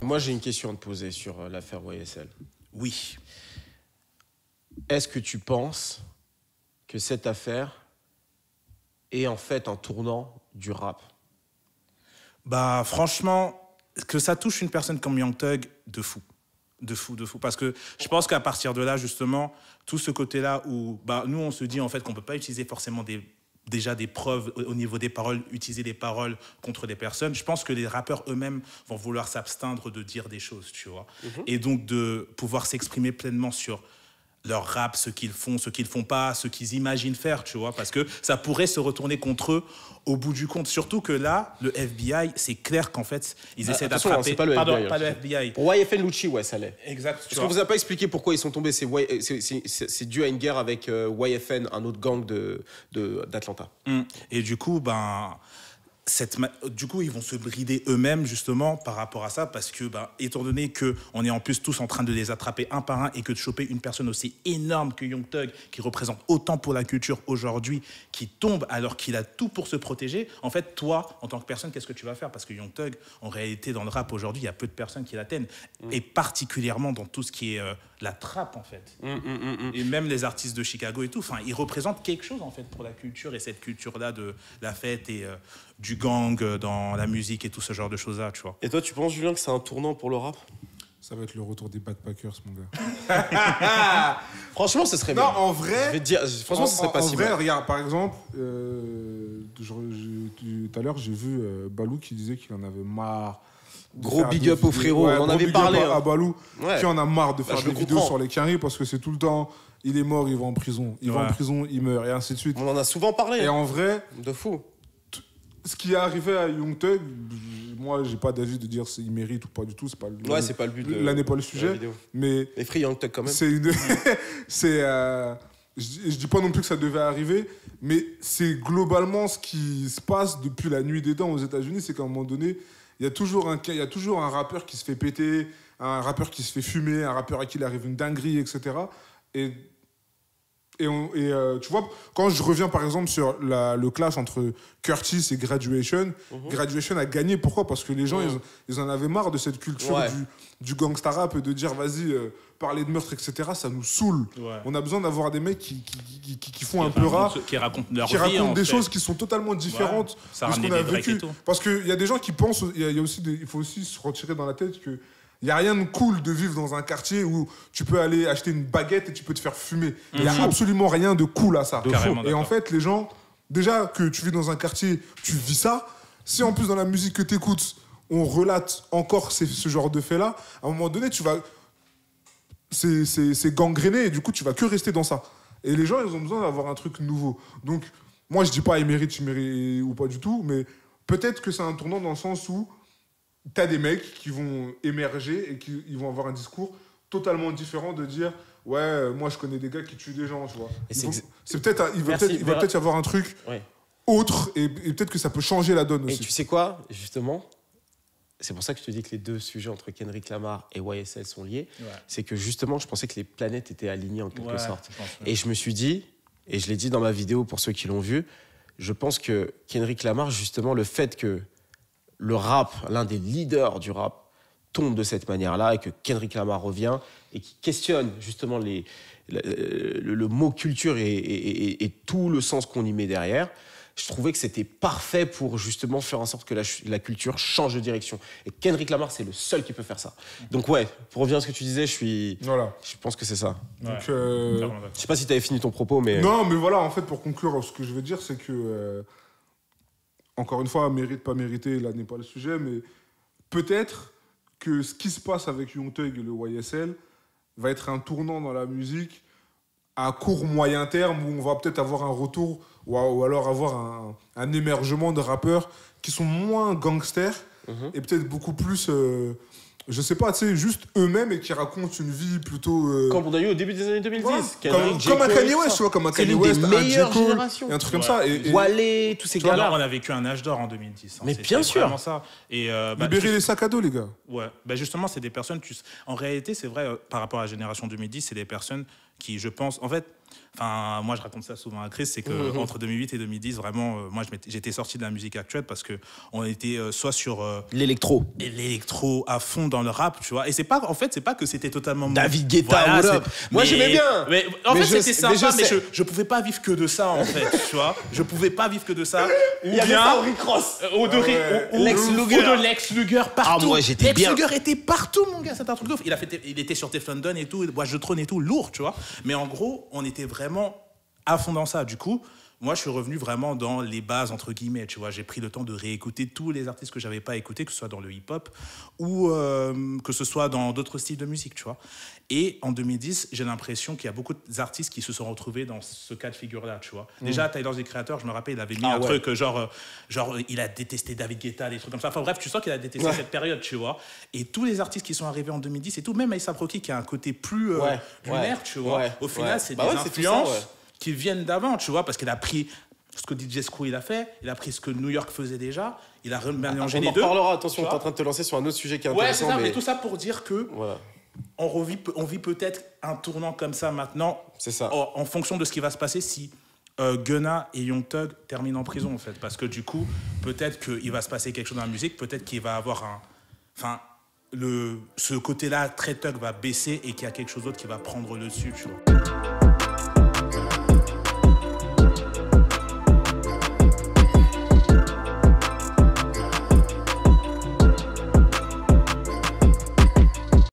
Moi, j'ai une question à te poser sur l'affaire YSL. Oui. Est-ce que tu penses que cette affaire est en fait un tournant du rap? Bah, franchement, que ça touche une personne comme Young Thug, de fou. De fou, de fou. Parce que je pense qu'à partir de là, justement, tout ce côté-là où bah, nous, on se dit en fait qu'on ne peut pas utiliser forcément déjà des preuves au niveau des paroles, utiliser des paroles contre des personnes. Je pense que les rappeurs eux-mêmes vont vouloir s'absteindre de dire des choses, tu vois. Et donc de pouvoir s'exprimer pleinement sur leur rap, ce qu'ils font pas, ce qu'ils imaginent faire, tu vois, parce que ça pourrait se retourner contre eux au bout du compte. Surtout que là, le FBI, c'est clair qu'en fait, ils essaient d'attraper... C'est pas le Pardon, FBI. pas le FBI. Pour YFN Lucci, ouais, ça l'est. Exact. Parce qu'on vous a pas expliqué pourquoi ils sont tombés. C'est dû à une guerre avec YFN, un autre gang d'Atlanta. Et du coup, ben... Du coup, ils vont se brider eux-mêmes justement par rapport à ça parce que, étant donné qu'on est en plus tous en train de les attraper un par un et que de choper une personne aussi énorme que Young Thug, qui représente autant pour la culture aujourd'hui, qui tombe alors qu'il a tout pour se protéger, en fait, toi, en tant que personne, qu'est-ce que tu vas faire? Parce que Young Thug, en réalité, dans le rap aujourd'hui, il y a peu de personnes qui l'atteignent. Et particulièrement dans tout ce qui est la trappe, en fait. Et même les artistes de Chicago et tout, ils représentent quelque chose, en fait, pour la culture et cette culture-là de la fête et... du gang dans la musique et tout ce genre de choses-là, tu vois. Et toi, tu penses, Julien, que c'est un tournant pour le rap? Ça va être le retour des backpackers, mon gars. Franchement, ce serait bien. Non, en vrai... Je vais te dire, franchement, ce serait pas si mal. En vrai, regarde, par exemple, tout à l'heure, j'ai vu Balou qui disait qu'il en avait marre. Gros big up au frérot, on en avait parlé. À Balou, Ouais. qui en a marre de faire je des le vidéos comprends. sur les carrés parce que c'est tout le temps, il est mort, il va en prison. Il va en prison, il meurt, et ainsi de suite. On en a souvent parlé. Et en vrai... De fou. Ce qui est arrivé à Young Thug, moi, j'ai pas d'avis de dire s'il mérite ou pas du tout. C'est pas C'est pas le but. Là n'est pas le sujet. Mais Free Young Thug quand même. c'est une. Je dis pas non plus que ça devait arriver, mais c'est globalement ce qui se passe depuis la nuit des temps aux États-Unis. C'est qu'à un moment donné, il y a toujours un rappeur qui se fait péter, un rappeur qui se fait fumer, un rappeur à qui il arrive une dinguerie, etc. Et tu vois, quand je reviens par exemple sur le clash entre Curtis et Graduation, Graduation a gagné. Pourquoi? Parce que les gens, ils en avaient marre de cette culture du gangsta rap et de dire vas-y, parler de meurtre, etc. Ça nous saoule. Ouais. On a besoin d'avoir des mecs qui font un peu rap, qui racontent leur qui vie, racontent des choses qui sont totalement différentes de ce qu'on a vécu. Parce qu'il y a des gens qui pensent, il faut aussi se retirer dans la tête que il n'y a rien de cool de vivre dans un quartier où tu peux aller acheter une baguette et tu peux te faire fumer. Il n'y a absolument rien de cool à ça. Et en fait, les gens, déjà que tu vis dans un quartier, tu vis ça. Si en plus dans la musique que tu écoutes, on relate encore ce genre de faits-là, à un moment donné, c'est gangréné et du coup, tu vas que rester dans ça. Et les gens, ils ont besoin d'avoir un truc nouveau. Donc, moi, je dis pas il mérite ou pas du tout, mais peut-être que c'est un tournant dans le sens où t'as des mecs qui vont émerger et qui ils vont avoir un discours totalement différent de dire ouais, moi je connais des gars qui tuent des gens, tu vois. Il va peut-être y avoir un truc autre et peut-être que ça peut changer la donne aussi. Et tu sais quoi, justement, c'est pour ça que je te dis que les deux sujets entre Kendrick Lamar et YSL sont liés. Ouais. C'est que justement, je pensais que les planètes étaient alignées en quelque sorte. Et je me suis dit, et je l'ai dit dans ma vidéo pour ceux qui l'ont vu, je pense que Kendrick Lamar, justement, le fait que le rap, l'un des leaders du rap, tombe de cette manière-là et que Kendrick Lamar revient et qui questionne justement le mot culture et tout le sens qu'on y met derrière, je trouvais que c'était parfait pour justement faire en sorte que la culture change de direction. Et Kendrick Lamar, c'est le seul qui peut faire ça. Donc ouais, pour revenir à ce que tu disais, je pense que c'est ça. Donc, je sais pas si tu avais fini ton propos, mais... Non, mais voilà, en fait, pour conclure, ce que je veux dire, c'est que... encore une fois, mérite, pas mérité, là n'est pas le sujet, mais peut-être que ce qui se passe avec Young Thug et le YSL va être un tournant dans la musique à court moyen terme où on va peut-être avoir un retour ou alors avoir un émergement de rappeurs qui sont moins gangsters et peut-être beaucoup plus... je sais pas, tu sais, juste eux-mêmes et qui racontent une vie plutôt... Comme on a eu au début des années 2010. Ouais. Comme un Kanye West, tu vois, comme un Kanye West, un J. Cole, un truc comme ça. Et Wale, tous ces gars-là. On a vécu un âge d'or en 2010. Mais bien sûr. Ça. Et, libérer les sacs à dos, les gars. Ouais, justement, c'est des personnes... En réalité, c'est vrai, par rapport à la génération 2010, c'est des personnes qui, je pense... En fait, Enfin, moi, je raconte ça souvent à Chris, c'est que entre 2008 et 2010, vraiment, moi, j'étais sorti de la musique actuelle parce que on était soit sur l'électro à fond dans le rap, tu vois. Et c'est pas, en fait, c'est pas que c'était totalement David Guetta, voilà, moi, j'aimais bien. Mais en fait, c'était sympa, mais je pouvais pas vivre que de ça, en fait, tu vois. Je pouvais pas vivre que de ça. Il y avait ça au Rick Ross, ou de Lex Luger partout. Moi, j'étais bien. Lex Luger était partout, mon gars. C'était un truc de ouf. Il était sur Teflon Don et tout, Bois de Trône et tout, lourd, tu vois. Mais en gros, on était vraiment à fond dans ça. Du coup, moi, je suis revenu vraiment dans les bases, entre guillemets, tu vois. J'ai pris le temps de réécouter tous les artistes que j'avais pas écoutés, que ce soit dans le hip-hop ou que ce soit dans d'autres styles de musique, tu vois. Et en 2010, j'ai l'impression qu'il y a beaucoup d'artistes qui se sont retrouvés dans ce cas de figure-là, tu vois. Déjà, Tyler, the Creator, je me rappelle, il avait mis un truc genre, il a détesté David Guetta, des trucs comme ça. Enfin bref, tu sens qu'il a détesté cette période, tu vois. Et tous les artistes qui sont arrivés en 2010 et tout, même A$AP Rocky qui a un côté plus lunaire, tu vois. Au final, c'est des influences qui viennent d'avant, tu vois, parce qu'il a pris ce que DJ Screw il a fait, il a pris ce que New York faisait déjà, il a mélangé les deux. On en reparlera, attention, on est en train de te lancer sur un autre sujet qui est intéressant. Ouais, c'est ça, mais tout ça pour dire que on vit peut-être un tournant comme ça maintenant, c'est ça. En fonction de ce qui va se passer si Gunna et Young Thug terminent en prison, en fait, parce que du coup, peut-être qu'il va se passer quelque chose dans la musique, peut-être qu'il va avoir ce côté-là très Thug va baisser et qu'il y a quelque chose d'autre qui va prendre le dessus, tu vois.